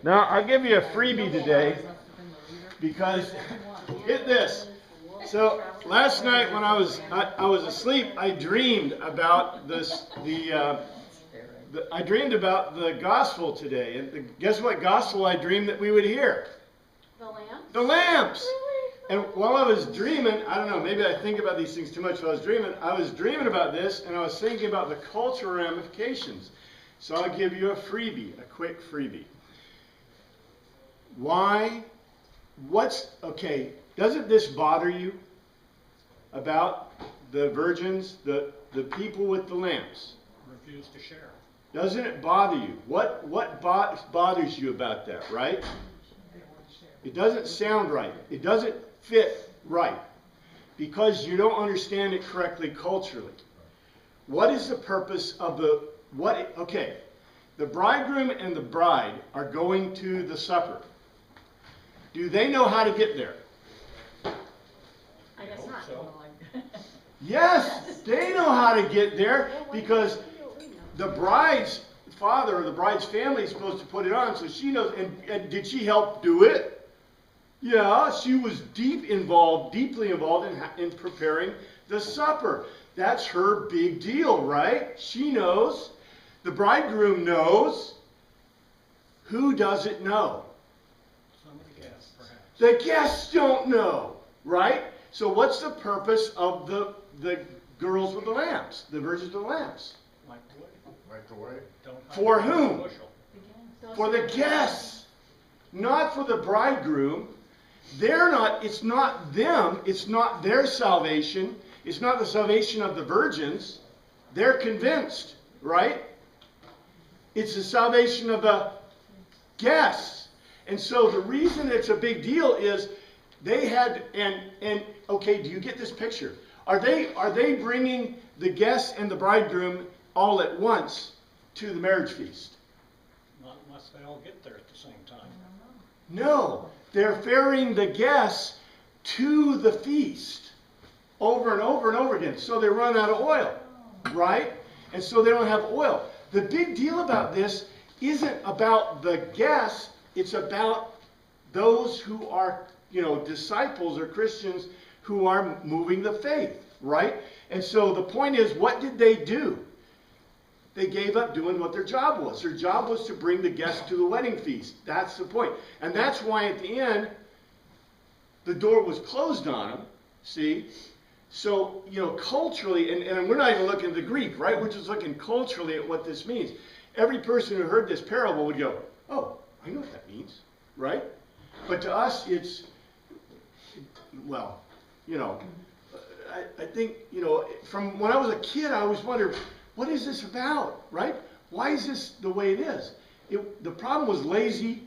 Now, I'll give you a freebie today because get this. So last night when I was asleep, I dreamed about I dreamed about the gospel today, and guess what gospel I dreamed that we would hear? The lamps. The lamps. And while I was dreaming, I don't know, maybe I think about these things too much while I was dreaming about this, and I was thinking about the cultural ramifications. So I'll give you a freebie, a quick freebie. Okay, doesn't this bother you about the virgins, the people with the lamps? Refuse to share. Doesn't it bother you? What bothers you about that, right? It doesn't sound right. It doesn't fit right because you don't understand it correctly culturally. What is the purpose of okay, the bridegroom and the bride are going to the supper. Do they know how to get there? I guess not. So. Yes, they know how to get there because the bride's father or the bride's family is supposed to put it on, so she knows. And did she help do it? Yeah, she was deeply involved in preparing the supper. That's her big deal, right? She knows. The bridegroom knows. Who doesn't know? Some of the guests, perhaps. The guests don't know, right? So what's the purpose of the girls with the lamps, the virgins with the lamps? Like the way. Like the way. Don't hide For behind whom? the bushel. For the guests, not for the bridegroom. It's not them, it's not their salvation, it's not the salvation of the virgins. They're convinced, right? It's the salvation of the guests. And so the reason it's a big deal is they had, and okay, do you get this picture? Are they bringing the guests and the bridegroom all at once to the marriage feast? Not unless they all get there at the same time. No, they're ferrying the guests to the feast over and over and over again. So they run out of oil, right? And so they don't have oil. The big deal about this isn't about the guests, it's about those who are, disciples or Christians who are moving the faith, right? And so the point is, what did they do? They gave up doing what their job was. Their job was to bring the guests to the wedding feast. That's the point. And that's why at the end, the door was closed on them. See? So, culturally, and we're not even looking at the Greek, right? We're just looking culturally at what this means. Every person who heard this parable would go, oh, I know what that means, right? But to us, it's, I think, from when I was a kid, I always wondered, what is this about, right? Why is this the way it is? The problem was lazy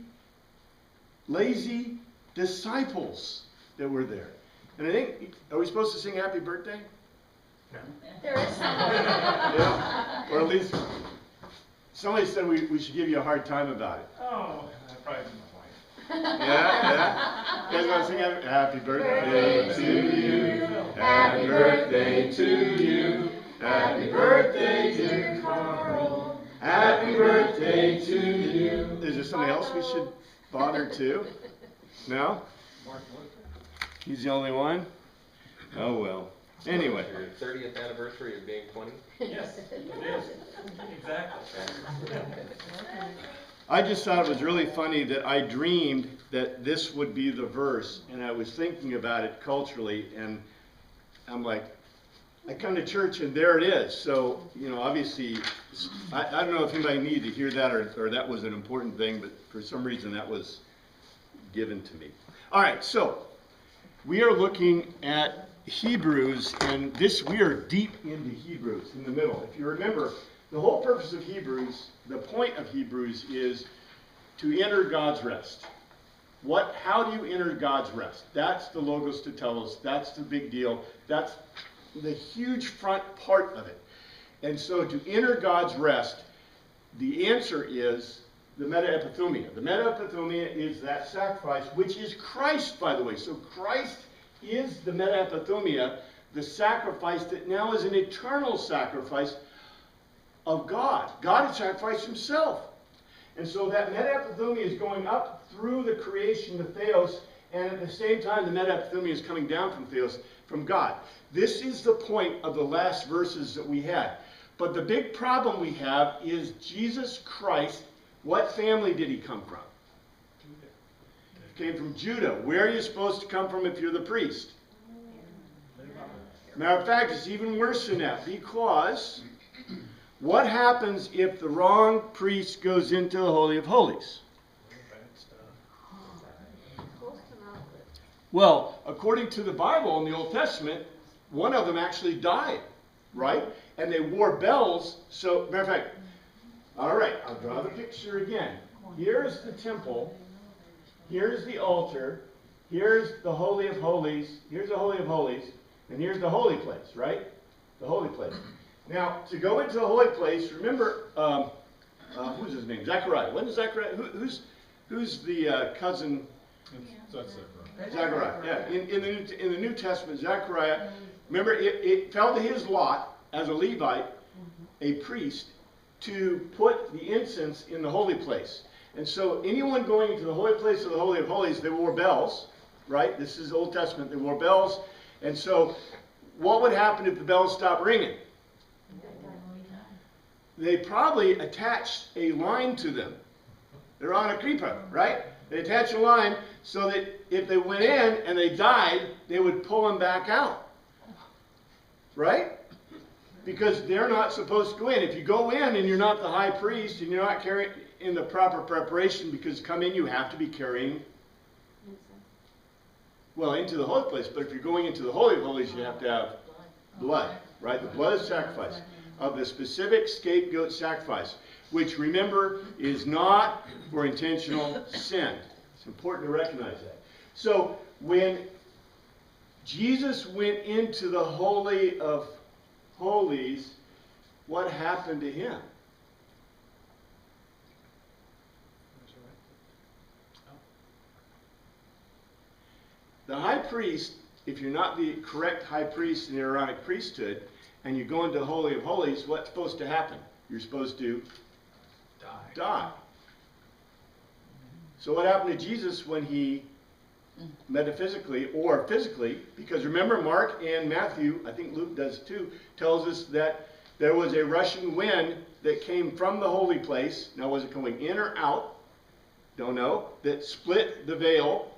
disciples that were there. And I think, are we supposed to sing happy birthday? No. There is some. Yeah. Or at least, somebody said we should give you a hard time about it. Oh, that probably isn't the point. Yeah? You guys want to sing happy birthday to you? Happy birthday to you. Happy birthday to Carl. Happy birthday to you. Is there somebody else we should bother too? No? Martin Luther. He's the only one? Oh well. Anyway. Your 30th anniversary of being 20? Yes, it is. Exactly. I just thought it was really funny that I dreamed that this would be the verse, and I was thinking about it culturally, and I'm like, I come to church and there it is. So, obviously, I don't know if anybody needed to hear that or that was an important thing, but for some reason that was given to me. All right, so we are looking at Hebrews, and we are deep into Hebrews in the middle. If you remember, the whole purpose of Hebrews, the point of Hebrews is to enter God's rest. How do you enter God's rest? That's the Logos to telos. That's the big deal. That's the huge front part of it. And so to enter God's rest, the answer is the meta-epithumia. The meta-epithumia is that sacrifice, which is Christ, by the way. So Christ is the meta-epithumia, the sacrifice that now is an eternal sacrifice of God. God had sacrificed himself. And so that metaepithumia is going up through the creation to Theos, and at the same time the metaepithumia is coming down from Theos, from God. This is the point of the last verses that we had. But the big problem we have is Jesus Christ, what family did he come from? He came from Judah. Where are you supposed to come from if you're the priest? Matter of fact, it's even worse than that, because what happens if the wrong priest goes into the Holy of Holies? Well, according to the Bible in the Old Testament, one of them actually died, right? And they wore bells. So, matter of fact, all right, I'll draw the picture again. Here's the temple. Here's the altar. Here's the Holy of Holies. Here's the Holy of Holies. And here's the holy place, right? The holy place. Now, to go into the holy place, remember, who's his name? Zechariah. When is Zechariah? Who's the cousin? Zechariah. Yeah. In the New Testament, Zechariah, remember, it fell to his lot as a Levite, a priest, to put the incense in the holy place. And so anyone going into the holy place of the Holy of Holies, they wore bells, right? This is Old Testament. They wore bells. And so what would happen if the bells stopped ringing? They probably attached a line to them. They're on a kripa, right? They attach a line so that if they went in and they died, they would pull them back out. Right? Because they're not supposed to go in. If you go in and you're not the high priest and you're not carrying in the proper preparation, because come in you have to be carrying, well, into the holy place. But if you're going into the Holy of Holies, you have to have blood, right? The blood is sacrifice of the specific scapegoat sacrifice, which, remember, is not for intentional sin. It's important to recognize that. So when Jesus went into the Holy of Holies, what happened to him? The high priest, if you're not the correct high priest in the Aaronic priesthood, and you go into the Holy of Holies, what's supposed to happen? You're supposed to die. So what happened to Jesus when he metaphysically or physically, because remember Mark and Matthew, I think Luke does too, tells us that there was a rushing wind that came from the holy place. Now was it going in or out? Don't know. That split the veil.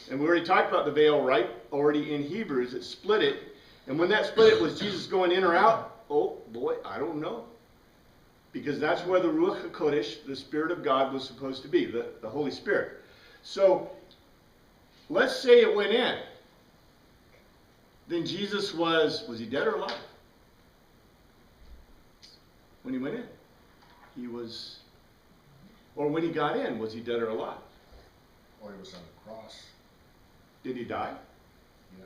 And we already talked about the veil, right? Already in Hebrews, it split it. And when that split it, was Jesus going in or out? Oh boy, I don't know. Because that's where the Ruach HaKodesh, the Spirit of God, was supposed to be, the Holy Spirit. So, let's say it went in. Then Jesus was he dead or alive? When he went in. He was, or when he got in, was he dead or alive? Well, he was on the cross. Did he die? Yeah.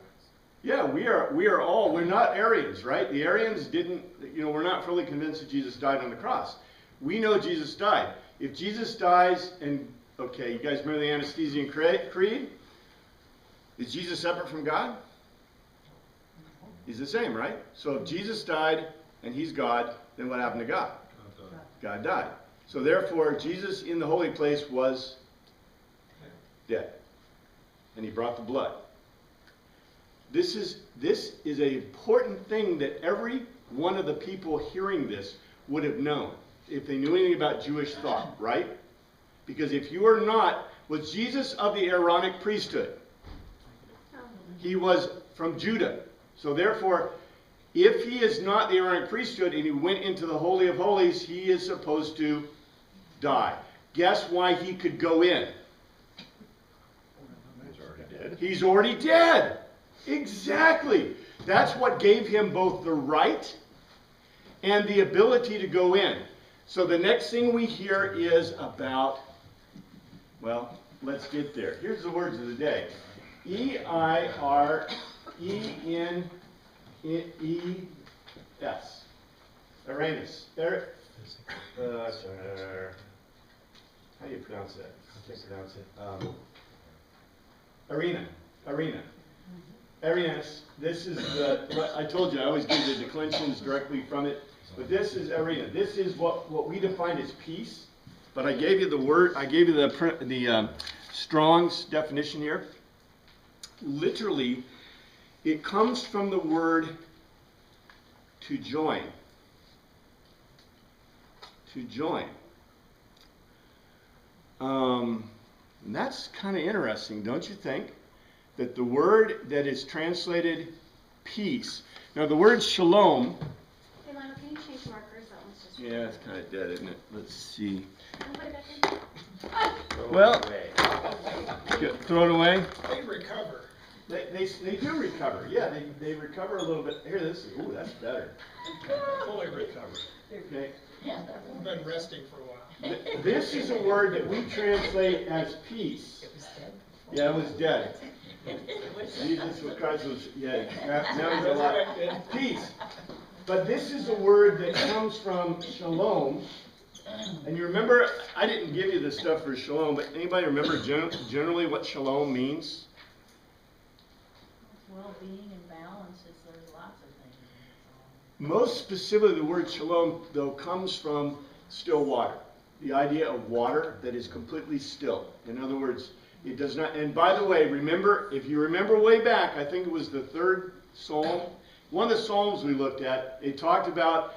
Yeah, we are all, we're not Arians, right? The Arians didn't, we're not fully convinced that Jesus died on the cross. We know Jesus died. If Jesus dies, and, okay, you guys remember the Anastasian Creed? Is Jesus separate from God? He's the same, right? So if Jesus died and he's God, then what happened to God? God died. So therefore, Jesus in the holy place was dead. And he brought the blood. This is an important thing that every one of the people hearing this would have known if they knew anything about Jewish thought, right? Because if you are not, was Jesus of the Aaronic priesthood? He was from Judah. So therefore, if he is not the Aaronic priesthood and he went into the Holy of Holies, he is supposed to die. Guess why he could go in? He's already dead. He's already dead. Exactly. That's what gave him both the right and the ability to go in. So the next thing we hear is about, well, let's get there. Here's the words of the day. E-I-R-E-N-E-S. Irenaeus. How do you pronounce that? I can't pronounce it. Arena. Irenaeus. This is I told you, I always give the declensions directly from it. But this is arena. This is what we define as peace. but I gave you the word, I gave you the Strong's definition here. Literally, it comes from the word to join. To join. And that's kind of interesting, don't you think? That the word that is translated peace. Now the word shalom. Hey, Lionel, can you change markers? That one's just. Yeah, it's kind of dead, isn't it? Let's see. Can you put it back in? Throw it Well- away. Throw it away. They recover. They do recover. Yeah, they recover a little bit. Here, this is, ooh, that's better. Fully recovered. Okay. I've been resting for a while. This is a word that we translate as peace. Yeah, it was dead. Jesus Christ was, yeah, now he's alive. Peace. But this is a word that comes from shalom. And you remember, I didn't give you the stuff for shalom, but anybody remember generally what shalom means? Well-being and balance, there's lots of things. Most specifically, the word shalom, though, comes from still water. The idea of water that is completely still. In other words, it does not, and by the way, remember, if you remember way back, I think it was the 3rd Psalm, one of the Psalms we looked at, it talked about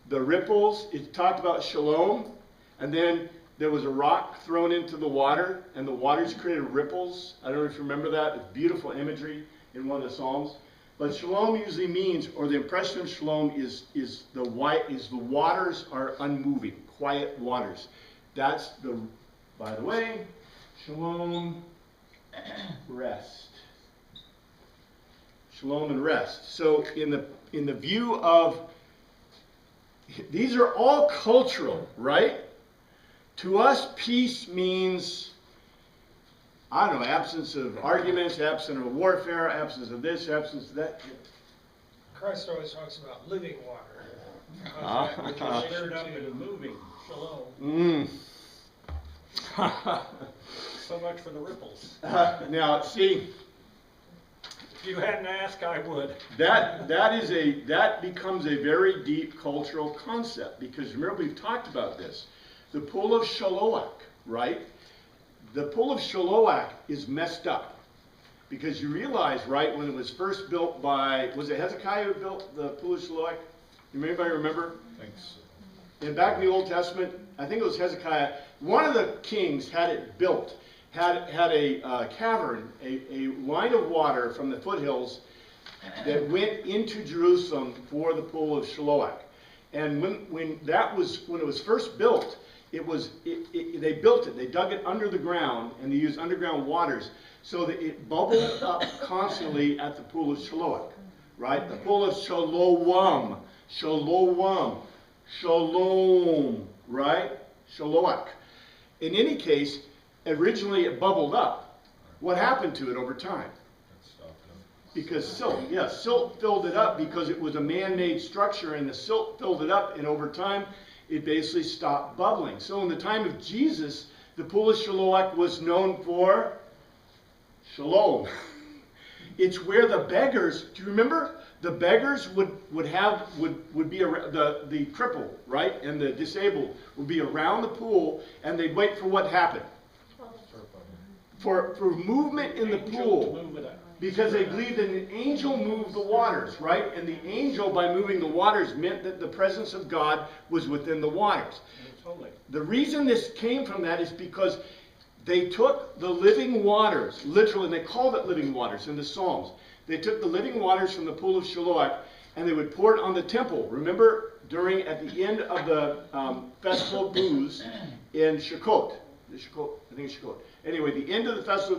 the ripples, it talked about shalom, and then there was a rock thrown into the water, and the waters created ripples. I don't know if you remember that. It's beautiful imagery in one of the Psalms. But shalom usually means, or the impression of shalom is the waters are unmoving, quiet waters. That's the, by the way, shalom, rest. Shalom and rest. So in the view of, these are all cultural, right? To us, peace means, I don't know, absence of arguments, absence of warfare, absence of this, absence of that. Christ always talks about living water. Which is stirred up and moving. Shalom. So much for the ripples. Now, see, If you hadn't asked, I would. that becomes a very deep cultural concept, because remember we've talked about this. The pool of Shiloah, right? The pool of Shiloah is messed up, because you realize, right, when it was first built by, was it Hezekiah who built the pool of Shiloah? Anybody remember? Thanks. And back in the Old Testament, I think it was Hezekiah, one of the kings had it built, had a cavern, a line of water from the foothills that went into Jerusalem for the pool of Shiloah. And when it was first built, they built it, they dug it under the ground, and they used underground waters so that it bubbled up constantly at the pool of Shiloah, right? The pool of Shalom, Shalom, right? Shiloah. In any case, originally it bubbled up. What happened to it over time? That stopped them. Because silt filled it up because it was a man-made structure, and the silt filled it up, and over time it basically stopped bubbling. So in the time of Jesus, the pool of Shiloah was known for shalom. It's where the beggars, do you remember? The beggars would be the crippled, right, and the disabled would be around the pool, and they'd wait for what happened. For movement in the Angel pool. to move it up. Because they believed that an angel moved the waters, right? And the angel, by moving the waters, meant that the presence of God was within the waters. Totally. The reason this came from that is because they took the living waters, literally, and they called it living waters in the Psalms. They took the living waters from the pool of Shiloah, and they would pour it on the temple. Remember, at the end of the Festival of Booths in Sukkot. I think it's Sukkot. Anyway, the end of the Festival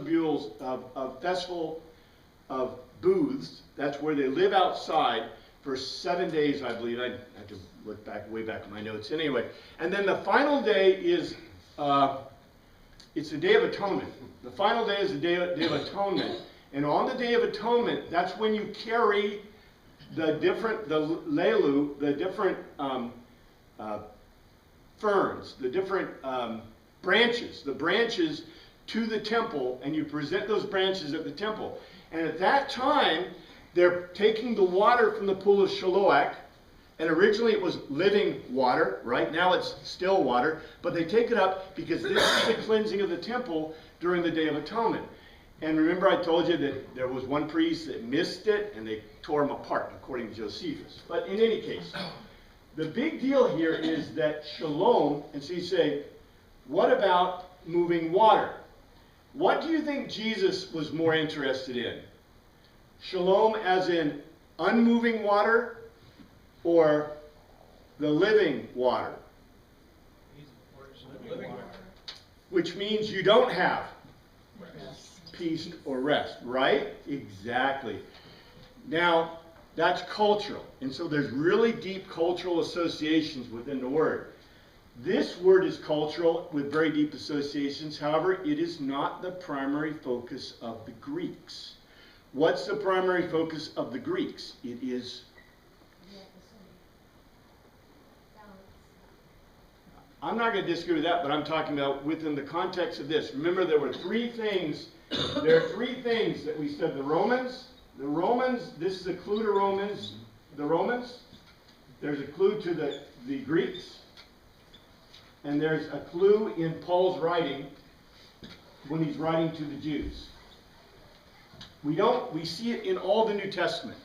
of Booths, that's where they live outside for 7 days, I believe. I have to look way back in my notes. Anyway, and then the final day is, it's the Day of Atonement. The final day is the Day of Atonement. And on the Day of Atonement, that's when you carry the different ferns, the different branches to the temple, and you present those branches at the temple. And at that time, they're taking the water from the pool of Shiloah, And originally it was living water, right? Now it's still water, but they take it up because this is the cleansing of the temple during the Day of Atonement. And remember I told you that there was one priest that missed it and they tore him apart, according to Josephus. But in any case, the big deal here is that shalom, and so you say, what about moving water? What do you think Jesus was more interested in? Shalom as in unmoving water or the living water? Living water. Which means you don't have peace or rest, right? Exactly. Now, that's cultural. And so there's really deep cultural associations within the word. This word is cultural with very deep associations. However, it is not the primary focus of the Greeks. What's the primary focus of the Greeks? It is, I'm not going to disagree with that, but I'm talking about within the context of this. Remember, there were three things. There are three things that we said. The Romans, this is a clue to Romans, the Romans. There's a clue to the Greeks. And there's a clue in Paul's writing when he's writing to the Jews. We see it in all the New Testament.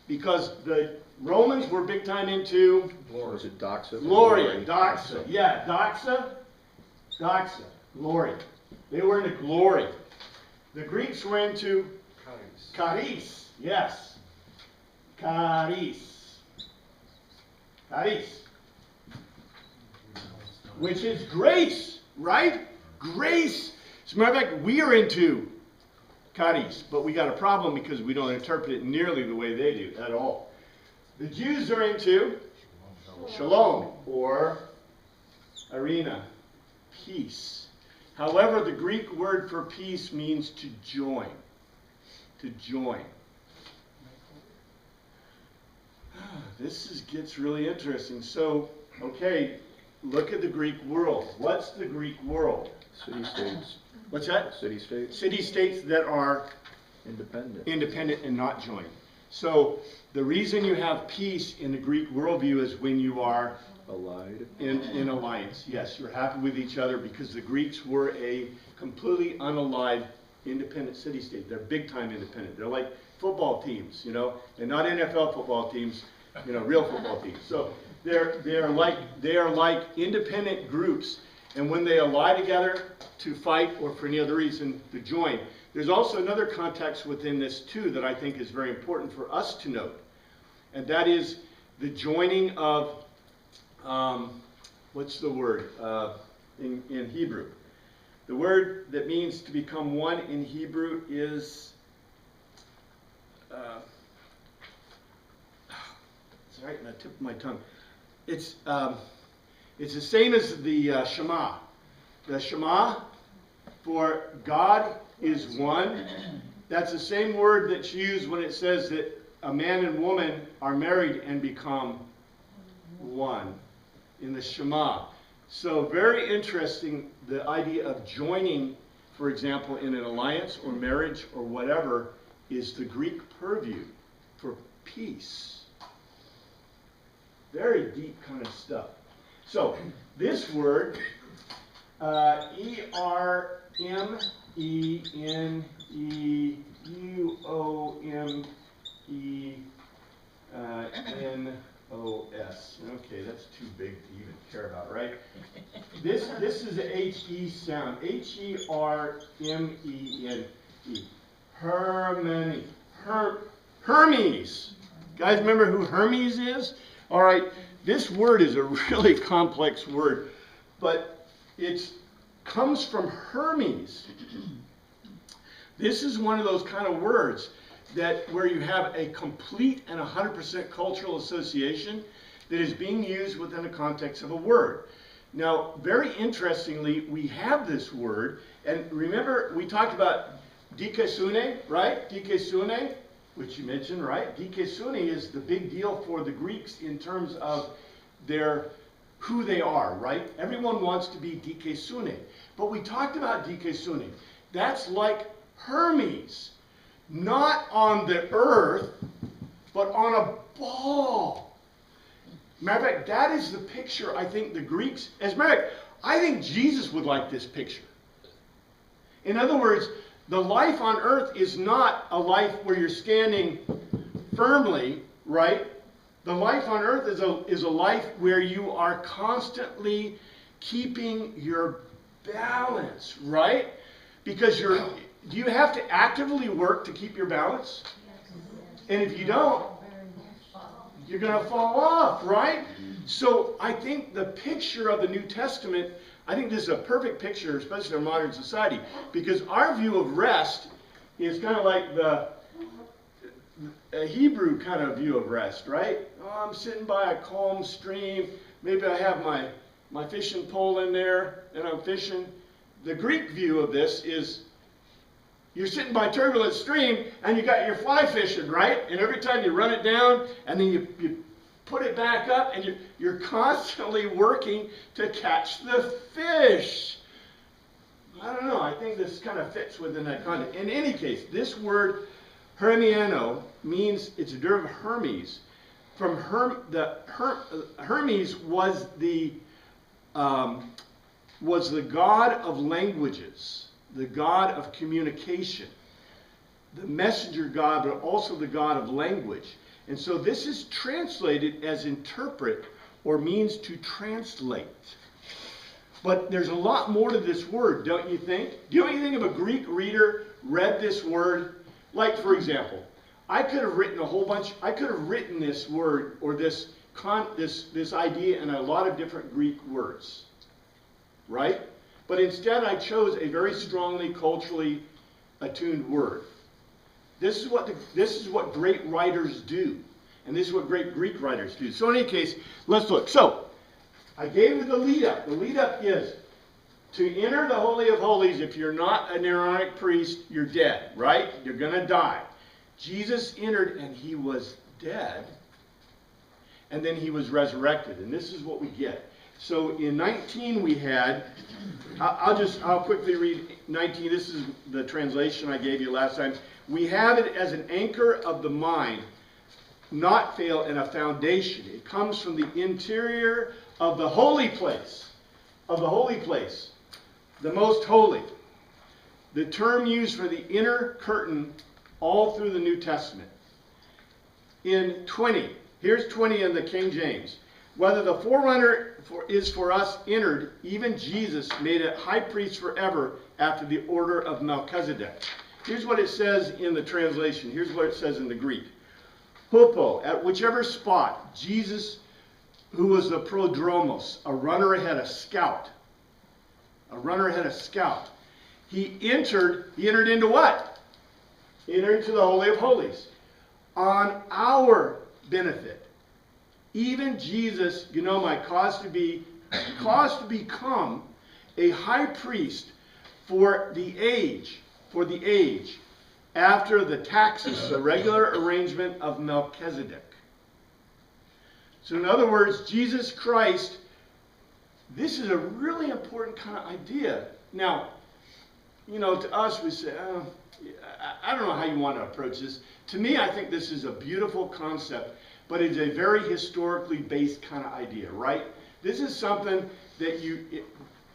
Because the Romans were big time into Was it doxa? glory, doxa. Yeah, doxa, glory. They were into glory. The Greeks were into charis. Yes. Charis. Which is grace, right? Grace. As a matter of fact, we are into charis, but we got a problem because we don't interpret it nearly the way they do at all. The Jews are into shalom or arena, peace. However, the Greek word for peace means to join. To join. This gets really interesting. So, okay, look at the Greek world. What's the Greek world? City-states. What's that? City-states. City-states that are Independent. and not joined. So the reason you have peace in the Greek worldview is when you are Allied. in alliance. Yes, you're happy with each other because the Greeks were a completely unallied independent city-state. They're big-time independent. They're like football teams, you know, and not NFL football teams, you know, real football teams. So they are like independent groups, and when they ally together to fight or for any other reason to join. There's also another context within this too that I think is very important for us to note, and that is the joining of what's the word in Hebrew? The word that means to become one in Hebrew is it's right in the tip of my tongue. It's the same as the Shema. The Shema for God is one. That's the same word that's used when it says that a man and woman are married and become one in the Shema. So very interesting, the idea of joining, for example, in an alliance or marriage or whatever, is the Greek purview for peace. Very deep kind of stuff. So this word, E-R-M-E-U-O-M-E-N-O-S. Okay, that's too big to even care about, right? This is a H-E sound. H-E-R-M-E-N-E. Hermes. Hermes. Guys, remember who Hermes is? All right, this word is a really complex word, but it comes from Hermes. This is one of those kind of words that where you have a complete and 100% cultural association that is being used within the context of a word. Now, very interestingly, we have this word, and remember we talked about dikasune, right? Dikasune, which you mentioned, right? Dikasune is the big deal for the Greeks in terms of who they are, right? Everyone wants to be dikasune. But we talked about dikasune. That's like Hermes, not on the earth, but on a ball. Matter of fact, that is the picture I think the Greeks, as a matter of fact, I think Jesus would like this picture. In other words, the life on earth is not a life where you're standing firmly, right? The life on earth is a life where you are constantly keeping your balance, right? Because do you have to actively work to keep your balance? And if you don't, you're going to fall off, right? So I think the picture of the New Testament, I think this is a perfect picture, especially in our modern society, because our view of rest is kind of like a Hebrew kind of view of rest, right? Oh, I'm sitting by a calm stream. Maybe I have my fishing pole in there and I'm fishing. The Greek view of this is you're sitting by a turbulent stream and you got your fly fishing, right? And every time you run it down and then you put it back up and you're constantly working to catch the fish. I don't know. I think this kind of fits within that context. In any case, this word Hermiano means, it's a derivative of Hermes. From Hermes was the god of languages, the god of communication, the messenger god, but also the god of language. And so this is translated as interpret or means to translate. But there's a lot more to this word, don't you think? Do you know anything if a Greek reader read this word? Like, for example, I could have written this word or this idea in a lot of different Greek words, right? But instead I chose a very strongly culturally attuned word. This is what great writers do. And this is what great Greek writers do. So in any case, let's look. So, I gave you the lead up. The lead up is to enter the Holy of Holies. If you're not an Aaronic priest, you're dead, right? You're going to die. Jesus entered and he was dead. And then he was resurrected. And this is what we get. So in 19 we had, I'll quickly read 19. This is the translation I gave you last time. We have it as an anchor of the mind, not fail, and a foundation. It comes from the interior of the holy place, the most holy. The term used for the inner curtain all through the New Testament. In 20, here's 20 in the King James. Whether the forerunner is for us entered, even Jesus made it high priest forever after the order of Melchizedek. Here's what it says in the translation. Here's what it says in the Greek. Hupo, at whichever spot, Jesus, who was the prodromos, a runner ahead, a scout. A runner ahead, a scout. He entered into what? He entered into the Holy of Holies. On our benefit. Even Jesus, caused to become a high priest for the age, after the taxes, the regular arrangement of Melchizedek. So in other words, Jesus Christ, this is a really important kind of idea. Now, to us we say, I don't know how you want to approach this. To me, I think this is a beautiful concept, but it's a very historically based kind of idea, right? This is something that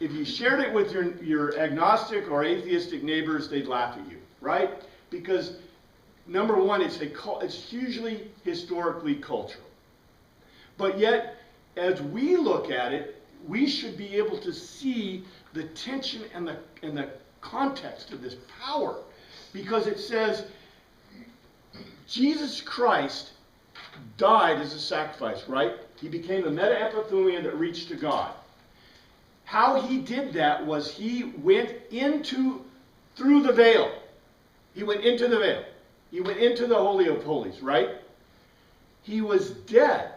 if you shared it with your agnostic or atheistic neighbors, they'd laugh at you, right? Because number one, it's hugely historically cultural. But yet, as we look at it, we should be able to see the tension and the context of this power. Because it says, Jesus Christ died as a sacrifice, right? He became the meta-epithumia that reached to God. How he did that was he went through the veil. He went into the veil. He went into the Holy of Holies, right? He was dead.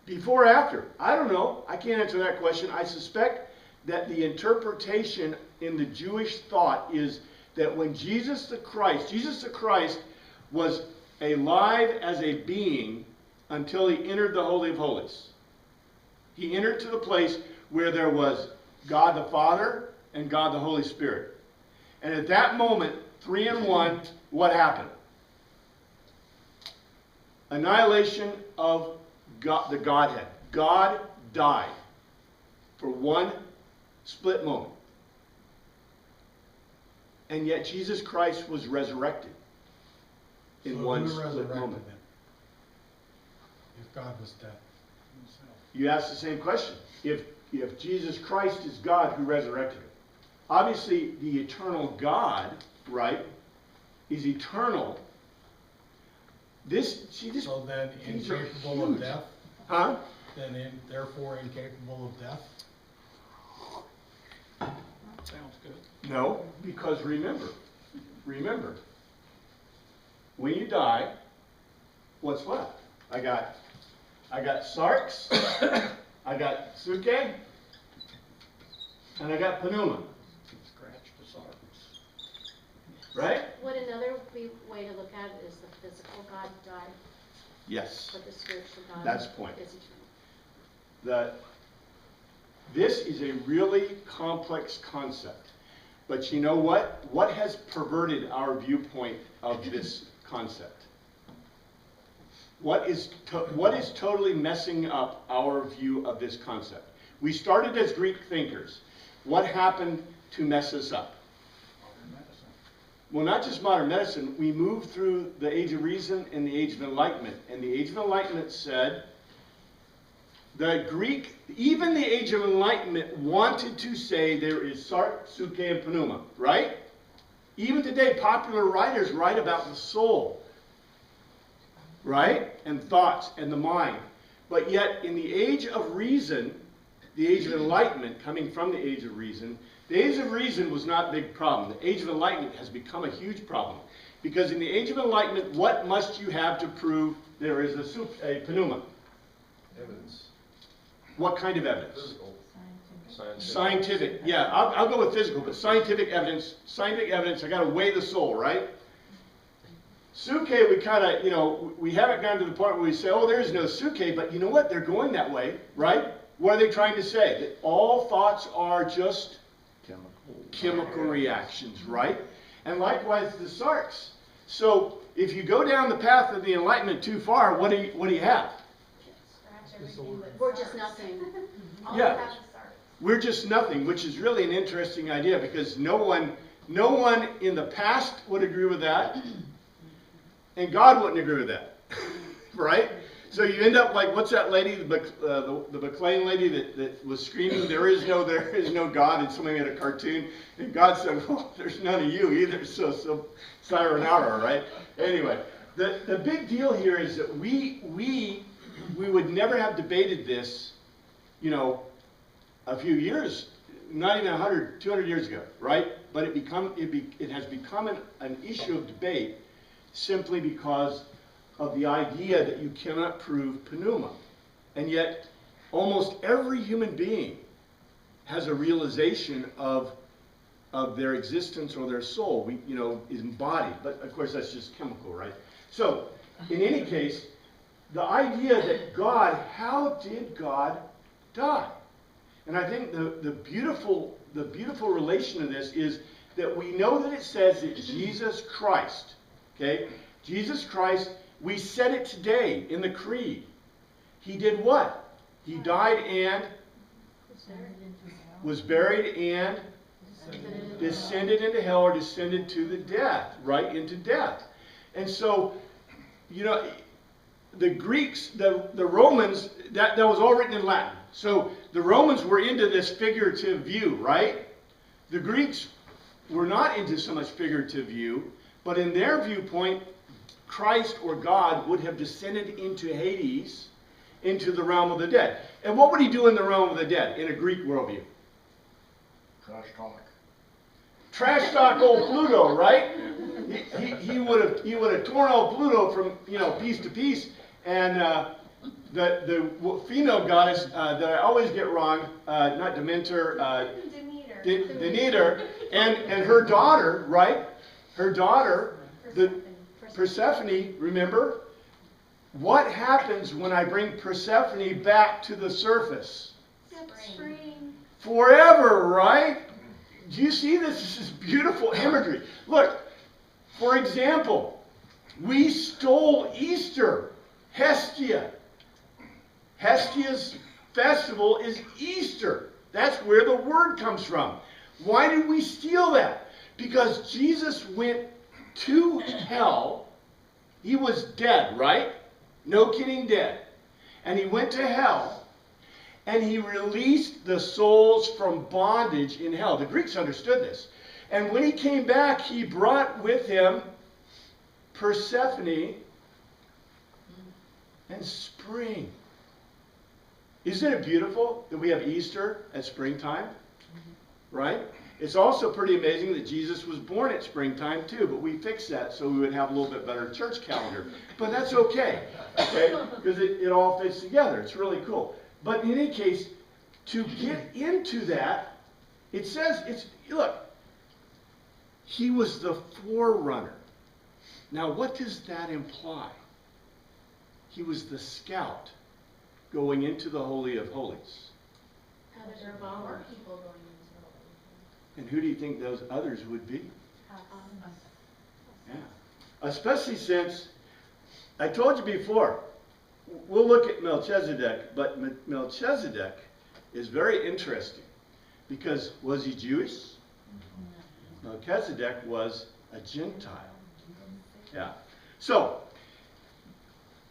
Before or after? I don't know. I can't answer that question. I suspect that the interpretation in the Jewish thought is that when Jesus the Christ was alive as a being until he entered the Holy of Holies. He entered to the place where there was God the Father and God the Holy Spirit. And at that moment, 3 in 1, what happened? Annihilation of God, the Godhead. God died for one split moment. And yet Jesus Christ was resurrected in one split moment. Him? If God was dead. You ask the same question. If Jesus Christ is God who resurrected him, obviously the eternal God, right, is eternal. So then these are incapable of huge. death? Huh? Therefore incapable of death? Sounds good. No, because remember, when you die, what's what? I got sarx, I got suke, and I got pneuma, Scratch the sarks. right? Would another way to look at it is the physical God died, Yes. but the spiritual God That's the point. is eternal. This is a really complex concept. But you know what? What has perverted our viewpoint of this concept? What is totally messing up our view of this concept? We started as Greek thinkers. What happened to mess us up? Modern medicine. Well, not just modern medicine. We moved through the Age of Reason and the Age of Enlightenment. And the Age of Enlightenment said, the Greek, even the Age of Enlightenment wanted to say there is sarx, suke, and pneuma, right? Even today, popular writers write about the soul, right? And thoughts and the mind. But yet, in the Age of Reason, the Age of Enlightenment, coming from the Age of Reason, the Age of Reason was not a big problem. The Age of Enlightenment has become a huge problem. Because in the Age of Enlightenment, what must you have to prove there is a pneuma? Evidence. What kind of evidence? Physical. Scientific. Scientific. Yeah, I'll go with physical, but scientific evidence, I got to weigh the soul, right? Suke, we kind of, we haven't gotten to the point where we say, oh, there is no suke, but you know what? They're going that way, right? What are they trying to say? That all thoughts are just chemical reactions, right? And likewise the sarx. So if you go down the path of the Enlightenment too far, what do you have? Scratch everything but we're just nothing. All Yeah. we have is sarx. We're just nothing, which is really an interesting idea because no one in the past would agree with that, and God wouldn't agree with that, right? So you end up like, what's that lady, the McLean lady that was screaming, there is no God, and somebody made a cartoon, and God said, well, there's none of you either, so sayonara, right? Anyway, the big deal here is that we would never have debated this, a few years, not even 100, 200 years ago, right? But it has become an issue of debate simply because of the idea that you cannot prove pneuma. And yet, almost every human being has a realization of their existence or their soul, is embodied. But of course, that's just chemical, right? So, in any case, the idea that how did God die? And I think the beautiful relation to this is that we know that it says that Jesus Christ, okay? Jesus Christ, we said it today in the Creed. He did what? He died and was buried and descended into hell or descended to the death, right? Into death. And so, the Greeks, the Romans, that was all written in Latin. So the Romans were into this figurative view, right? The Greeks were not into so much figurative view, but in their viewpoint, Christ or God would have descended into Hades, into the realm of the dead. And what would he do in the realm of the dead in a Greek worldview? Trash talk. Trash talk old Pluto, right? He would have torn old Pluto from piece to piece, and the female goddess that I always get wrong, not Demeter, Demeter, and her daughter, right? Her daughter, Persephone, remember? What happens when I bring Persephone back to the surface? Spring. Forever, right? Do you see this? This is beautiful imagery. Look, for example, we stole Easter, Hestia. Hestia's festival is Easter. That's where the word comes from. Why did we steal that? Because Jesus went to hell. He was dead, right? No kidding, dead. And he went to hell, and he released the souls from bondage in hell. The Greeks understood this. And when he came back, he brought with him Persephone and spring. Isn't it beautiful that we have Easter at springtime? Right? It's also pretty amazing that Jesus was born at springtime too, but we fixed that so we would have a little bit better church calendar. But that's okay, because it all fits together. It's really cool. But in any case, to get into that, it says, look, he was the forerunner. Now, what does that imply? He was the scout going into the Holy of Holies. Others There are are more followers. people going into And who do you think those others would be? the Yeah. Especially since, I told you before, we'll look at Melchizedek, but Melchizedek is very interesting. Because was he Jewish? Melchizedek was a Gentile. Yeah. So,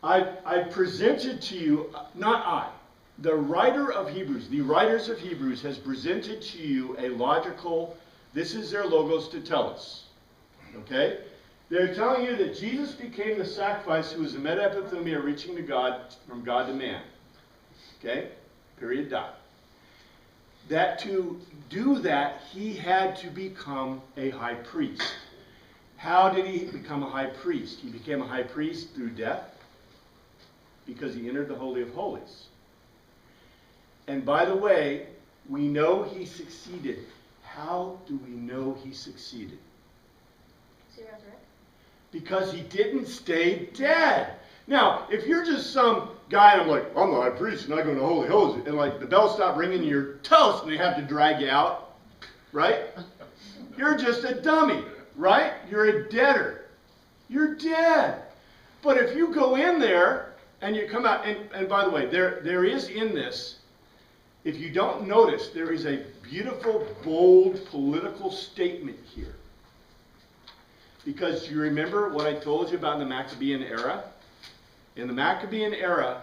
I presented to you, not I, the writer of Hebrews, the writers of Hebrews has presented to you a logical, this is their logos to tell us. Okay? They're telling you that Jesus became the sacrifice who was the metapithumia reaching to God, from God to man. Okay? Period. Dot. That to do that, he had to become a high priest. How did he become a high priest? He became a high priest through death, because he entered the Holy of Holies. And by the way, we know he succeeded. How do we know he succeeded? Is he resurrected? Because he didn't stay dead. Now, if you're just some guy and I'm like, I'm the high priest and I go to the Holy of Holies, and like the bells stop ringing, you're toast and they have to drag you out, right? You're just a dummy, right? You're a deader. You're dead. But if you go in there and you come out, and by the way, there is in this, if you don't notice, there is a beautiful, bold political statement here. Because you remember what I told you about the Maccabean era? In the Maccabean era,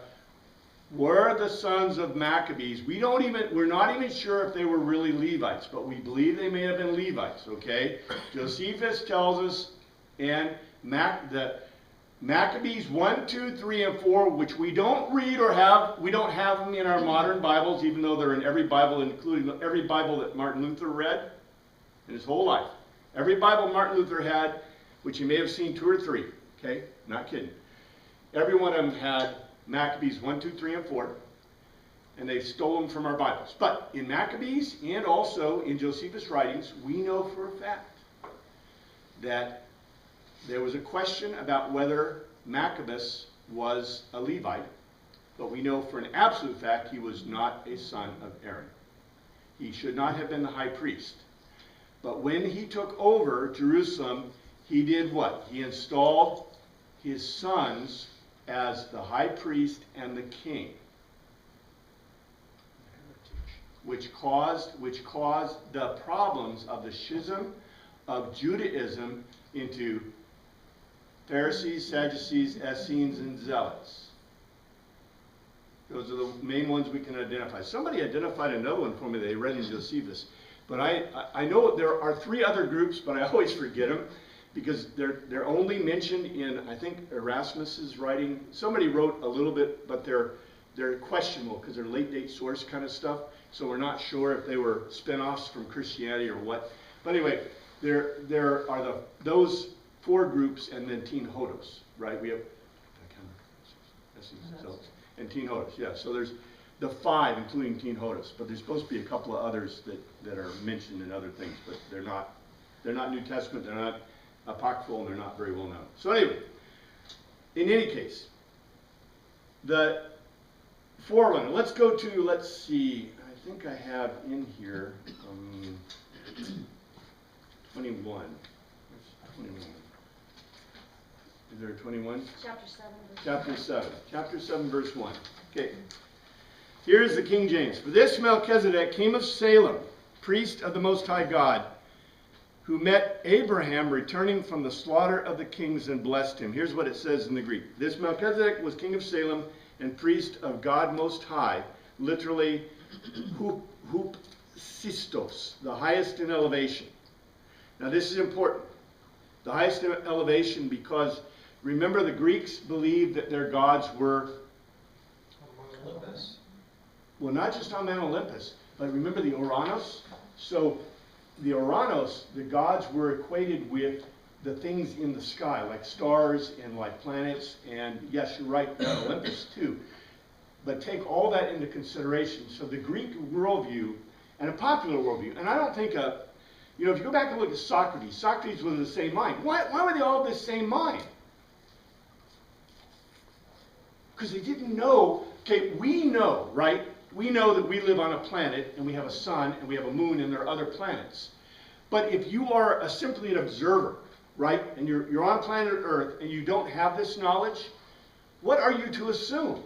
were the sons of Maccabees, we're not even sure if they were really Levites, but we believe they may have been Levites, okay? Josephus tells us, and the Maccabees 1, 2, 3, and 4, which we don't read or have, we don't have them in our modern Bibles, even though they're in every Bible, including every Bible that Martin Luther read in his whole life. Every Bible Martin Luther had, which you may have seen 2 or 3, okay? Not kidding. Every one of them had Maccabees 1, 2, 3, and 4, and they stole them from our Bibles. But in Maccabees and also in Josephus' writings, we know for a fact that there was a question about whether Maccabeus was a Levite, but we know for an absolute fact he was not a son of Aaron. He should not have been the high priest. But when he took over Jerusalem, he did what? He installed his sons as the high priest and the king, which caused the problems of the schism of Judaism into Pharisees, Sadducees, Essenes, and Zealots. Those are the main ones we can identify. Somebody identified another one for me they read in Josephus. But I know there are 3 other groups, but I always forget them because they're only mentioned in, I think, Erasmus's writing. Somebody wrote a little bit, but they're questionable because they're late date source kind of stuff. So we're not sure if they were spin-offs from Christianity or what. But anyway, there are those 4 groups and then Teen Hodos, right? We have and Teen Hodos, yeah. So there's the 5, including Teen Hodos, but there's supposed to be a couple of others that are mentioned in other things, but they're not New Testament, they're not apocryphal, and they're not very well known. So anyway, in any case, the forerunner. Let's go to, let's see, I think I have in here 21. Where's 21? Is there a 21? Chapter 7. Chapter 7. Chapter 7, verse 1. Okay. Here's the King James. For this Melchizedek, king of Salem, priest of the Most High God, who met Abraham returning from the slaughter of the kings and blessed him. Here's what it says in the Greek. This Melchizedek was king of Salem and priest of God Most High, literally Hupsistos, the highest in elevation. Now this is important. The highest in elevation because remember the Greeks believed that their gods were, Olympus. well, not just on Mount Olympus, but remember the Oranos? So the Oranos, the gods were equated with the things in the sky, like stars and like planets, and yes, you're right, Mount Olympus too. But take all that into consideration. So the Greek worldview, and a popular worldview, and I don't think you know, if you go back and look at Socrates, Socrates was of the same mind. Why were they all of the same mind? Because they didn't know, okay, we know, right? We know that we live on a planet, and we have a sun, and we have a moon, and there are other planets. But if you are simply an observer, right, and you're on planet Earth, and you don't have this knowledge, what are you to assume?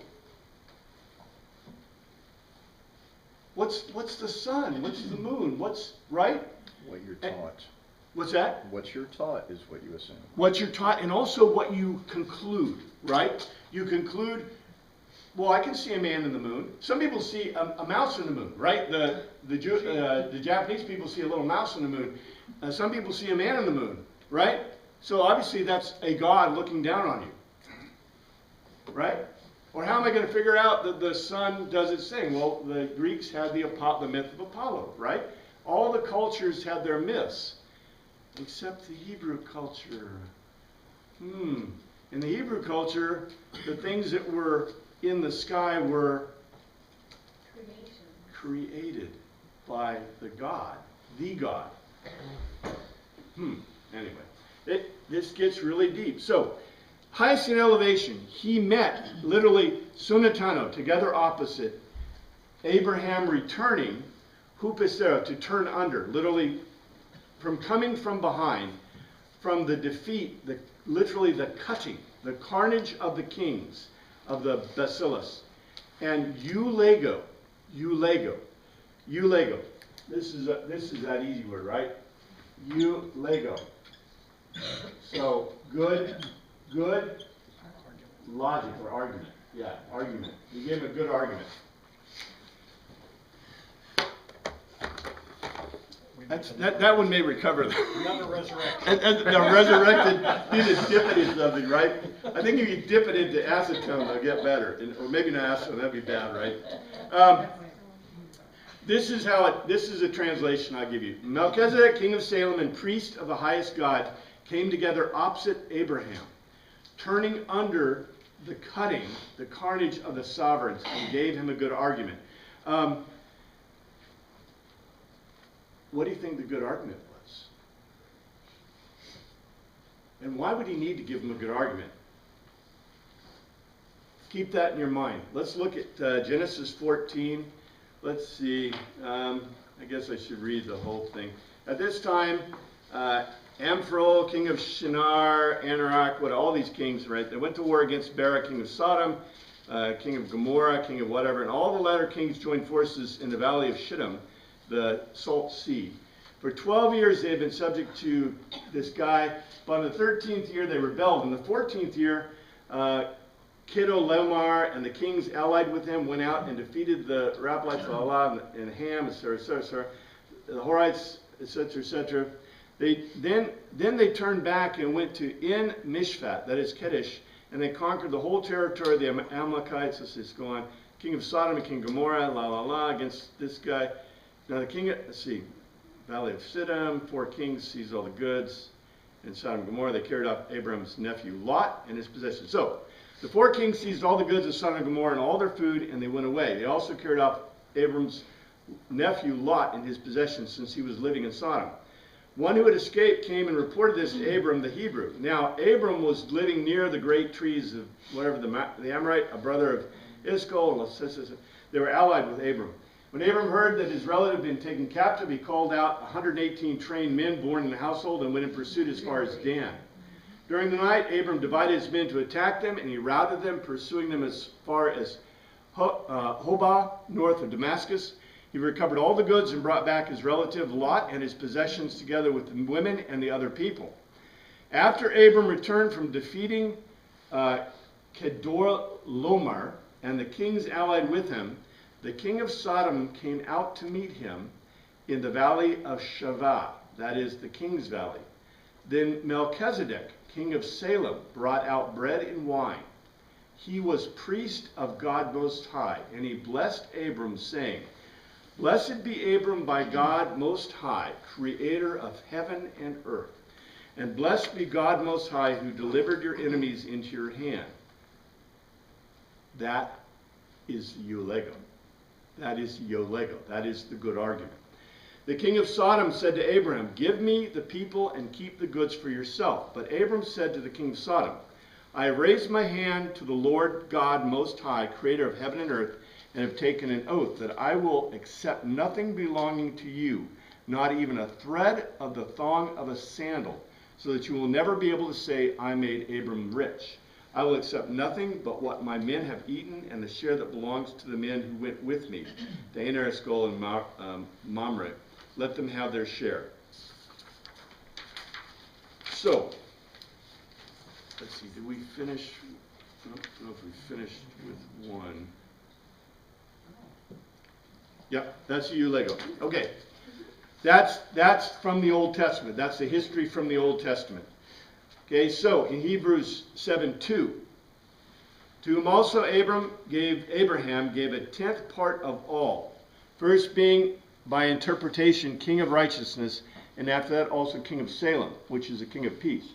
What's the sun? What's the moon? What's, right? What you're taught. What's that? What you're taught is what you assume. What you're taught, and also what you conclude, right? You conclude, well, I can see a man in the moon. Some people see a mouse in the moon, right? The Japanese people see a little mouse in the moon. Some people see a man in the moon, right? So obviously that's a god looking down on you, right? Or how am I going to figure out that the sun does its thing? Well, the Greeks had the myth of Apollo, right? All the cultures had their myths, except the Hebrew culture. In the Hebrew culture, the things that were in the sky were created by the God. Anyway, this gets really deep. So, highest in elevation, he met, literally, sunatano, together opposite, Abraham returning, hupistero, to turn under, literally, from coming from behind, from the defeat, literally the cutting, the carnage of the kings, of the basilis, and eulego. This is that easy word, right? Eulego. So good logic or argument. Yeah, argument. You gave him a good argument. That one may recover. Another resurrection. The resurrected, you just dip it in something, right? I think if you dip it into acetone, it'll get better. Or maybe not acetone, that'd be bad, right? This is a translation I'll give you. Melchizedek, king of Salem and priest of the highest God, came together opposite Abraham, turning under the cutting, the carnage of the sovereigns, and gave him a good argument. What do you think the good argument was? And why would he need to give him a good argument? Keep that in your mind. Let's look at Genesis 14. Let's see. I guess I should read the whole thing. At this time, Amphral, king of Shinar, Anarak, all these kings, right? They went to war against Bera, king of Sodom, king of Gomorrah, king of whatever, and all the latter kings joined forces in the valley of Shittim, the Salt Sea. For 12 years they had been subject to this guy, but in the 13th year they rebelled. In the 14th year, Chedorlaomer and the kings allied with him went out and defeated the Raphaites, and Ham, etc., the Horites, etc., etc. Then they turned back and went to En Mishpat, that is Kedesh, and they conquered the whole territory of the Amalekites. Let's just go on. King of Sodom and King of Gomorrah, against this guy. Now the king, Valley of Siddim, 4 kings seized all the goods in Sodom and Gomorrah. They carried off Abram's nephew Lot and his possessions. So the 4 kings seized all the goods of Sodom and Gomorrah and all their food, and they went away. They also carried off Abram's nephew Lot and his possessions, since he was living in Sodom. One who had escaped came and reported this to Abram the Hebrew. Now Abram was living near the great trees of whatever, the Amorite, a brother of Eshcol. They were allied with Abram. When Abram heard that his relative had been taken captive, he called out 118 trained men born in the household and went in pursuit as far as Dan. During the night, Abram divided his men to attack them, and he routed them, pursuing them as far as Hobah, north of Damascus. He recovered all the goods and brought back his relative Lot and his possessions together with the women and the other people. After Abram returned from defeating Kedorlaomer and the kings allied with him, the king of Sodom came out to meet him in the valley of Shavah, that is the king's valley. Then Melchizedek, king of Salem, brought out bread and wine. He was priest of God Most High, and he blessed Abram, saying, Blessed be Abram by God Most High, creator of heaven and earth. And blessed be God Most High, who delivered your enemies into your hand. That is Eulego. That is Eulego. That is the good argument. The king of Sodom said to Abraham, Give me the people and keep the goods for yourself. But Abram said to the king of Sodom, I have raised my hand to the Lord God Most High, creator of heaven and earth, and have taken an oath that I will accept nothing belonging to you, not even a thread of the thong of a sandal, so that you will never be able to say, I made Abram rich. I will accept nothing but what my men have eaten, and the share that belongs to the men who went with me, the Anar, Eshcol, and Mamre. Let them have their share. So, let's see, did we finish? I don't know if we finished with one. Yep, that's Eulego. Okay, that's from the Old Testament. That's the history from the Old Testament. Okay, so in Hebrews 7:2, to whom also Abraham gave a 10th part of all, first being by interpretation king of righteousness, and after that also king of Salem, which is a king of peace.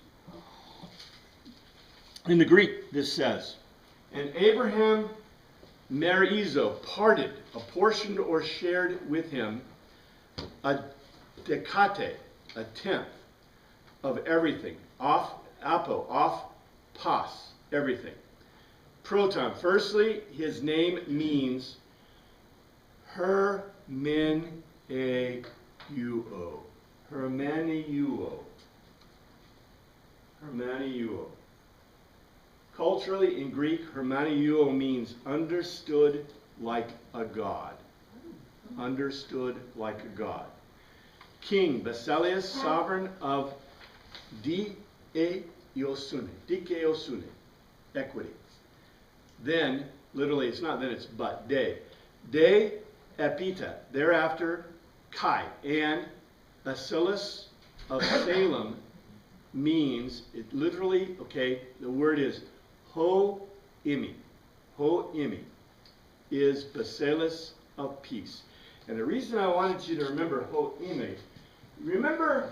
In the Greek, this says, and Abraham Merizo parted, apportioned or shared with him a decate, a tenth of everything, off pas, everything. Proton, firstly, his name means Hermeneuo. Hermeneuo. Hermeneuo. Culturally, in Greek, Hermeneuo means understood like a god. Understood like a god. King Basileus, sovereign of Dikeosune, equity. Then, literally, it's not then, it's but, de epita, thereafter, Kai, and Basileus of Salem means, it literally, okay, the word is ho-imi. Ho-imi is Basileus of peace. And the reason I wanted you to remember ho-imi, remember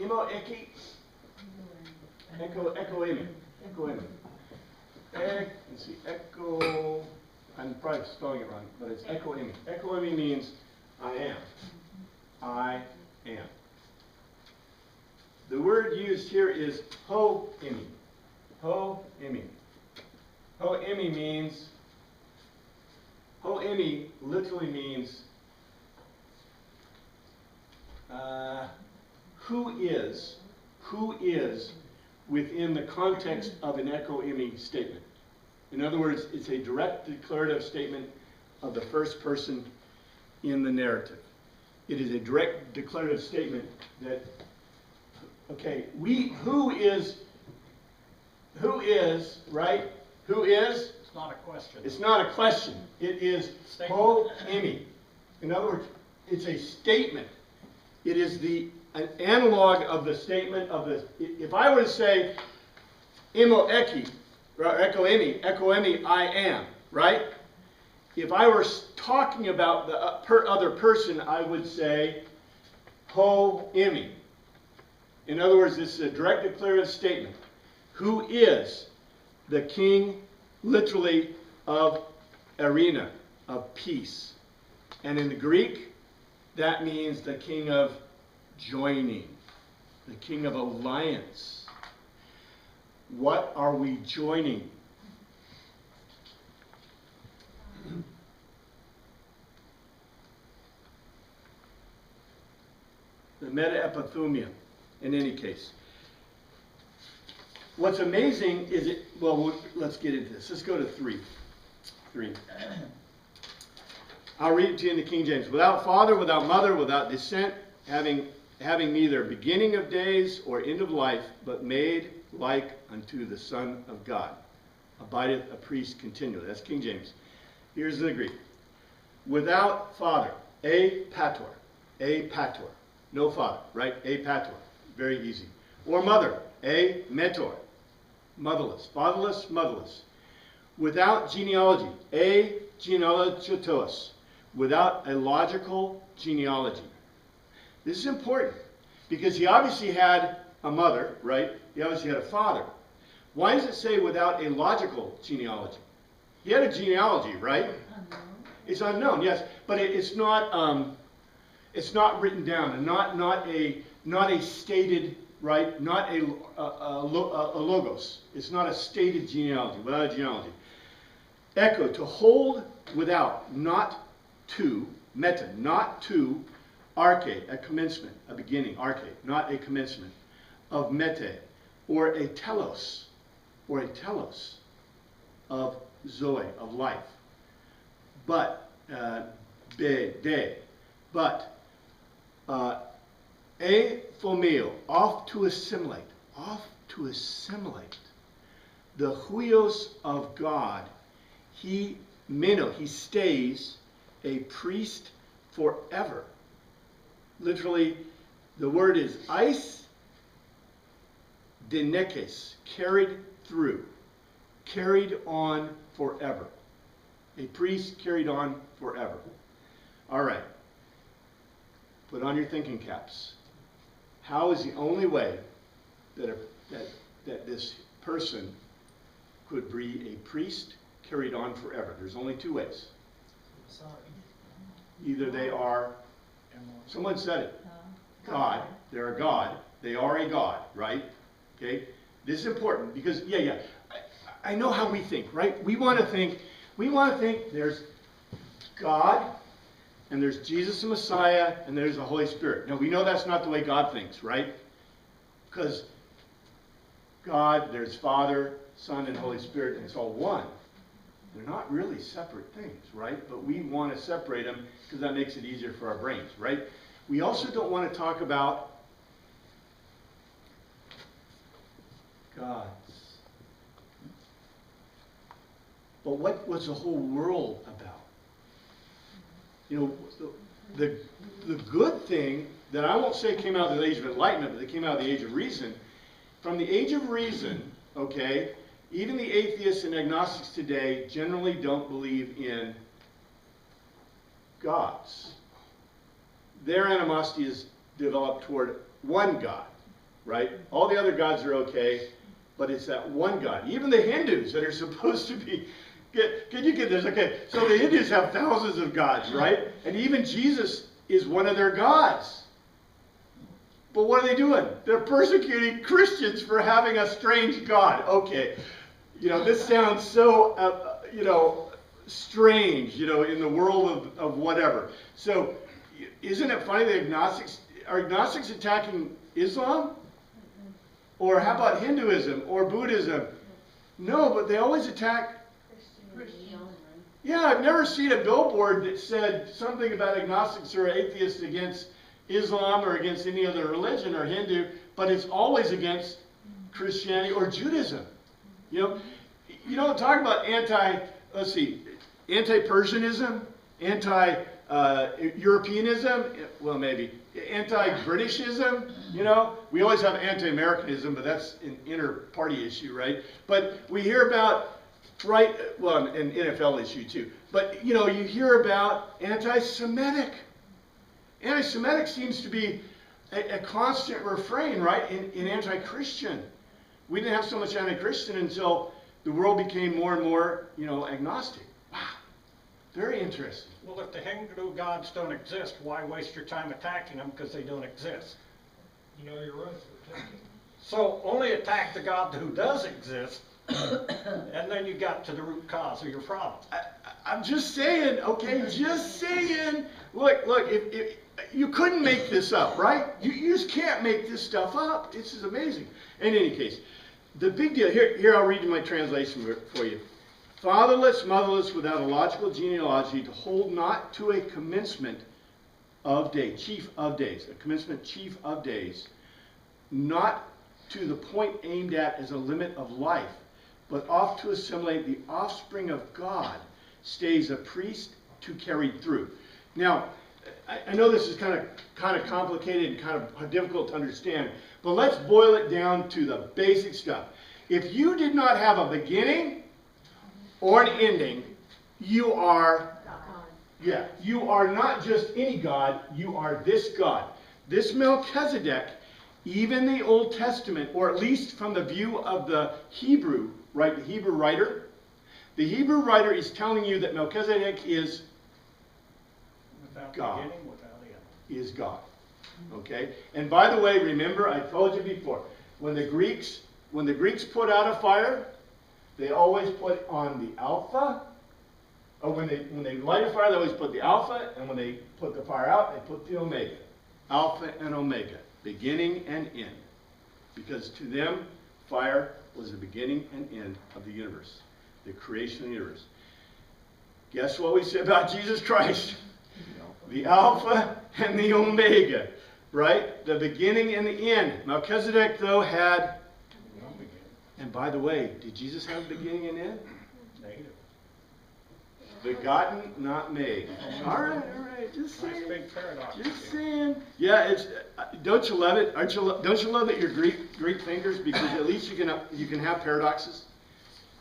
imo eki? Echo-imi. Echo-imi. Let's see, echo, I'm probably spelling it wrong, but it's echo-imi. Echo-imi means I am. I am. The word used here is ho-imi. Ho-imi. Ho-imi means, ho-imi literally means who is within the context of an echo-imi statement. In other words, it's a direct declarative statement of the first person in the narrative. It is a direct declarative statement that, okay, who is, right? Who is? It's not a question. It's not a question. It is ho-imi. In other words, it's a statement. It is an analog of the statement of the, if I were to say, imo eki, echo-imi, I am, right? If I were talking about the other person, I would say, ho-imi. In other words, this is a direct declarative statement. Who is the king, literally, of arena, of peace? And in the Greek, that means the king of joining, the king of alliance. What are we joining? The meta-epithumia, in any case. What's amazing is let's get into this. Let's go to 3. 3. I'll read it to you in the King James. Without father, without mother, without descent, having neither beginning of days or end of life, but made like unto the Son of God, abideth a priest continually. That's King James. Here's the Greek. Without father, a pator, no father, right? A pator, very easy. Or mother, a metor, motherless, fatherless, motherless. Without genealogy, a genealogitos, without a logical genealogy. This is important because he obviously had a mother, right? He obviously had a father. Why does it say without a logical genealogy? He had a genealogy, right? It's unknown, yes, but it's not written down, and not a stated, right? Not a logos. It's not a stated genealogy, without a genealogy. Echo, to hold without, not to, meta, not to, arche, a commencement, a beginning, arche, not a commencement, of mete, or a telos of zoe, of life. But, but, a phomeo, off to assimilate, the huios of God. He stays a priest forever. Literally, the word is eis denekes, carried through, carried on forever. A priest carried on forever. All right. Put on your thinking caps. How is the only way that this person could be a priest carried on forever? There's only two ways. Sorry. Either they are, someone said it, God, they're a God, they are a God, right? Okay? This is important because, I know how we think, right? We want to think there's God, and there's Jesus the Messiah, and there's the Holy Spirit. Now, we know that's not the way God thinks, right? Because God, there's Father, Son, and Holy Spirit, and it's all one. They're not really separate things, right? But we want to separate them because that makes it easier for our brains, right? We also don't want to talk about gods. But what was the whole world about? You know, the good thing that I won't say came out of the age of enlightenment, but it came out of the age of reason. From the age of reason, okay, even the atheists and agnostics today generally don't believe in gods. Their animosity is developed toward one God, right? All the other gods are okay, but it's that one God. Even the Hindus that are supposed to be, can you get this? Okay, so the Hindus have thousands of gods, right? And even Jesus is one of their gods. But what are they doing? They're persecuting Christians for having a strange God. Okay, you know, this sounds so, strange, in the world of whatever. So, isn't it funny that are agnostics attacking Islam? Or how about Hinduism or Buddhism? No, but they always attack Christianity. Yeah, I've never seen a billboard that said something about agnostics or atheists against Islam or against any other religion or Hindu, but it's always against Christianity or Judaism. You don't talk about anti-Persianism, anti-Europeanism, well, maybe, anti-Britishism, we always have anti-Americanism, but that's an inter-party issue, right? But we hear about, an NFL issue too, but, you hear about anti-Semitic. Anti-Semitic seems to be a constant refrain, right, in anti-Christian. We didn't have so much anti-Christian until the world became more and more, agnostic. Wow. Very interesting. Well, if the Hindu gods don't exist, why waste your time attacking them because they don't exist? You're right. So only attack the God who does exist, and then you got to the root cause of your problem. I'm just saying, okay, just saying. Look, if you couldn't make this up, right? You just can't make this stuff up. This is amazing. In any case, the big deal, here I'll read you my translation for you. fatherless, motherless, without a logical genealogy, to hold not to a commencement of day, chief of days, a commencement chief of days, not to the point aimed at as a limit of life, but oft to assimilate the offspring of God, stays a priest to carry through. Now, I know this is kind of complicated and kind of difficult to understand, but let's boil it down to the basic stuff. If you did not have a beginning or an ending, you are, you are not just any God, you are this God. This Melchizedek, even the Old Testament, or at least from the view of the Hebrew, right, the Hebrew writer is telling you that Melchizedek is Without God. beginning, without end. Is God. Okay? And by the way, remember, I told you before, when the Greeks put out a fire, they always put on the alpha, or when they light a fire, they always put the alpha, and when they put the fire out, they put the omega. Alpha and omega, beginning and end. Because to them, fire was the beginning and end of the universe, the creation of the universe. Guess what we say about Jesus Christ? The Alpha and the Omega, right? The beginning and the end. Melchizedek, though, had, No beginning. and by the way, did Jesus have a beginning and end? Negative. Begotten, not made. All right, just Nice saying. big paradox. Just here. saying. Yeah, it's. Don't you love it? Don't you love that you're Greek thinkers, because at least you can have paradoxes.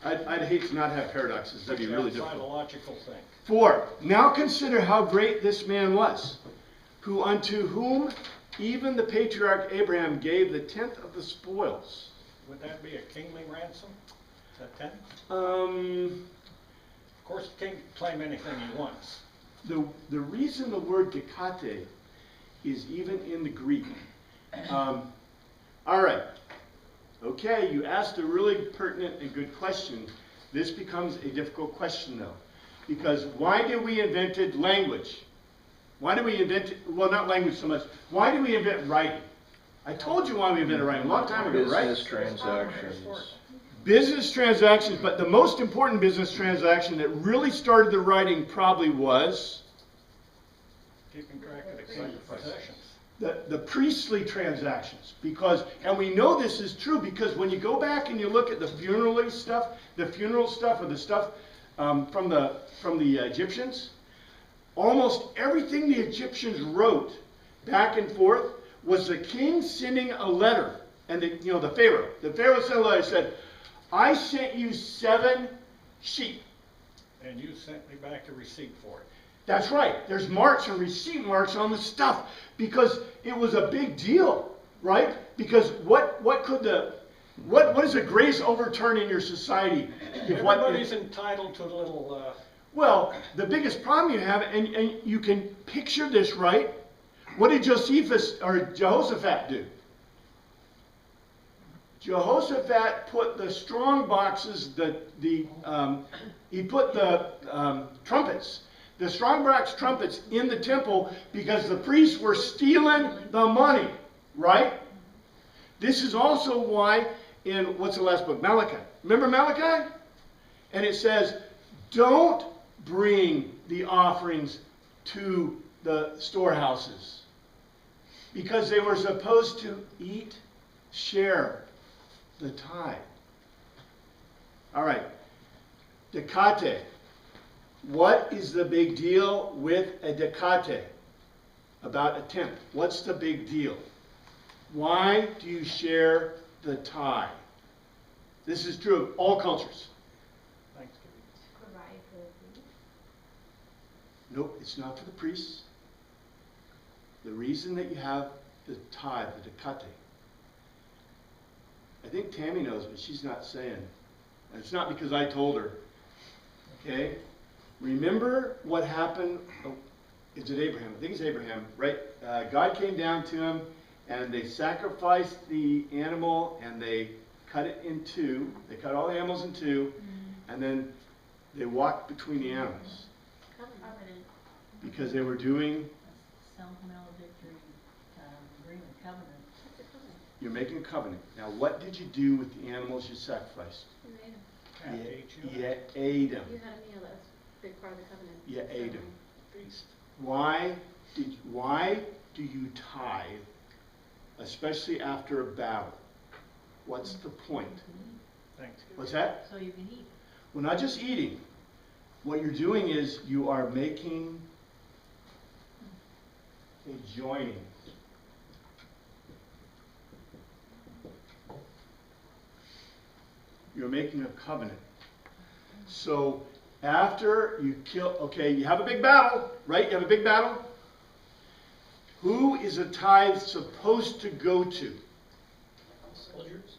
I'd hate to not have paradoxes. That'd be really Outside difficult. a logical thing. 4. Now consider how great this man was, who unto whom even the patriarch Abraham gave the 10th of the spoils. Would that be a kingly ransom? Is that 10? Of course, the king can claim anything he wants. The reason the word dekate is even in the Greek. All right. Okay, you asked a really pertinent and good question. This becomes a difficult question, though. Because why did we invented language? Why did we invent, well, not language so much. Why did we invent writing? I told you why we invented writing a long time ago, right? Business transactions. Business transactions, but the most important business transaction that really started the writing probably was Keeping track of the king's possessions. the priestly transactions. Because, and we know this is true because when you go back and you look at the funeral stuff or the stuff from the Egyptians, almost everything the Egyptians wrote back and forth was the king sending a letter, and the Pharaoh. The Pharaoh sent a letter, said, "I sent you 7 sheep." And you sent me back a receipt for it. That's right. There's marks and receipt marks on the stuff because it was a big deal, right? Because what is the greatest overturn in your society? Everybody's entitled to a little, Well, the biggest problem you have, and you can picture this, right? What did Jehoshaphat do? Jehoshaphat put the strong boxes, he put the trumpets, the strong box trumpets in the temple because the priests were stealing the money, right? This is also why in, what's the last book? Malachi. Remember Malachi? And it says, don't bring the offerings to the storehouses because they were supposed to share the tithe. All right. Dekate. What is the big deal with a dekate? About a tenth. What's the big deal? Why do you share the tithe? This is true of all cultures. Thanksgiving. Provide for the food. Nope, it's not for the priests. The reason that you have the tithe, the dekate, I think Tammy knows, but she's not saying. And it's not because I told her. Okay? Remember what happened? Oh, is it Abraham? I think it's Abraham, right? God came down to him, and they sacrificed the animal, and they cut it in two. They cut all the animals in two, and then they walked between the animals Covenant. because they were doing. Self-maledictory agreement, covenant. You're making a covenant. Now, what did you do with the animals you sacrificed? You made 'em. Have to eat you. You ate them. You had a meal, that was a big part of the covenant. You ate 'em. Feast. Why do you tithe, especially after a battle? What's the point? Thanksgiving. What's that? So you can eat. Well, not just eating. What you're doing is you are making a joining. You're making a covenant. So after you kill, okay, you have a big battle, right? You have a big battle. Who is a tithe supposed to go to? Soldiers?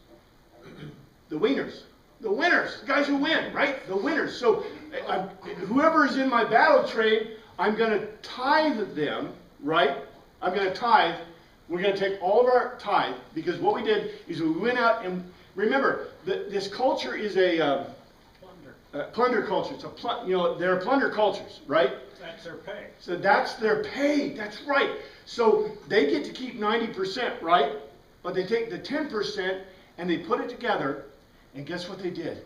The winners. The winners. The guys who win, right? The winners. So whoever is in my battle train, I'm going to tithe them, right? I'm going to tithe. We're going to take all of our tithe, because what we did is we went out and, remember, this culture is a plunder culture. It's there are plunder cultures, right? That's their pay. So that's their pay. That's right. So they get to keep 90%, right? But they take the 10% and they put it together. And guess what they did?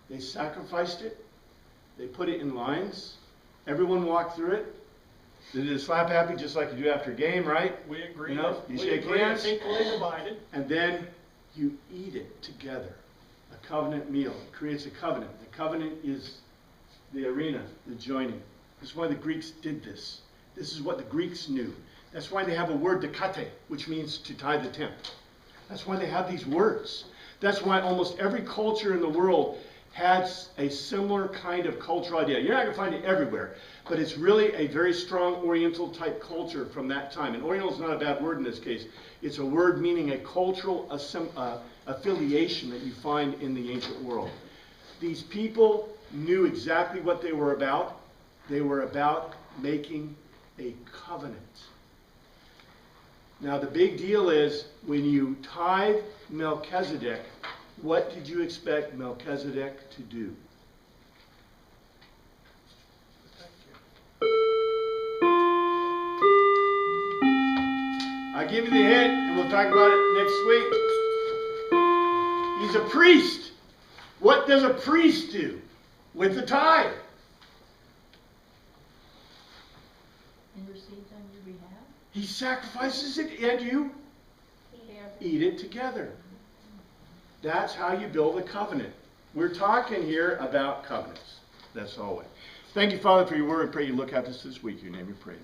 They sacrificed it. They put it in lines. Everyone walked through it. They did a slap happy just like you do after a game, right? We agree. You know, you we shake agree hands. it's equally divided. And then you eat it together. A covenant meal. It creates a covenant. The covenant is the arena, the joining. That's why the Greeks did this. This is what the Greeks knew. That's why they have a word, dekate, which means to tithe the tenth. That's why they have these words. That's why almost every culture in the world has a similar kind of cultural idea. You're not going to find it everywhere, but it's really a very strong Oriental type culture from that time. And Oriental is not a bad word in this case. It's a word meaning a cultural affiliation that you find in the ancient world. These people knew exactly what they were about. They were about making a covenant. Now the big deal is, when you tithe Melchizedek, what did you expect Melchizedek to do? I'll give you the hint, and we'll talk about it next week. He's a priest. What does a priest do with the tithe? Intercedes on your behalf. He sacrifices it, and you eat it together. That's how you build a covenant. We're talking here about covenants. That's all. Thank you, Father, for your word. I pray you look at this week. Your name we pray.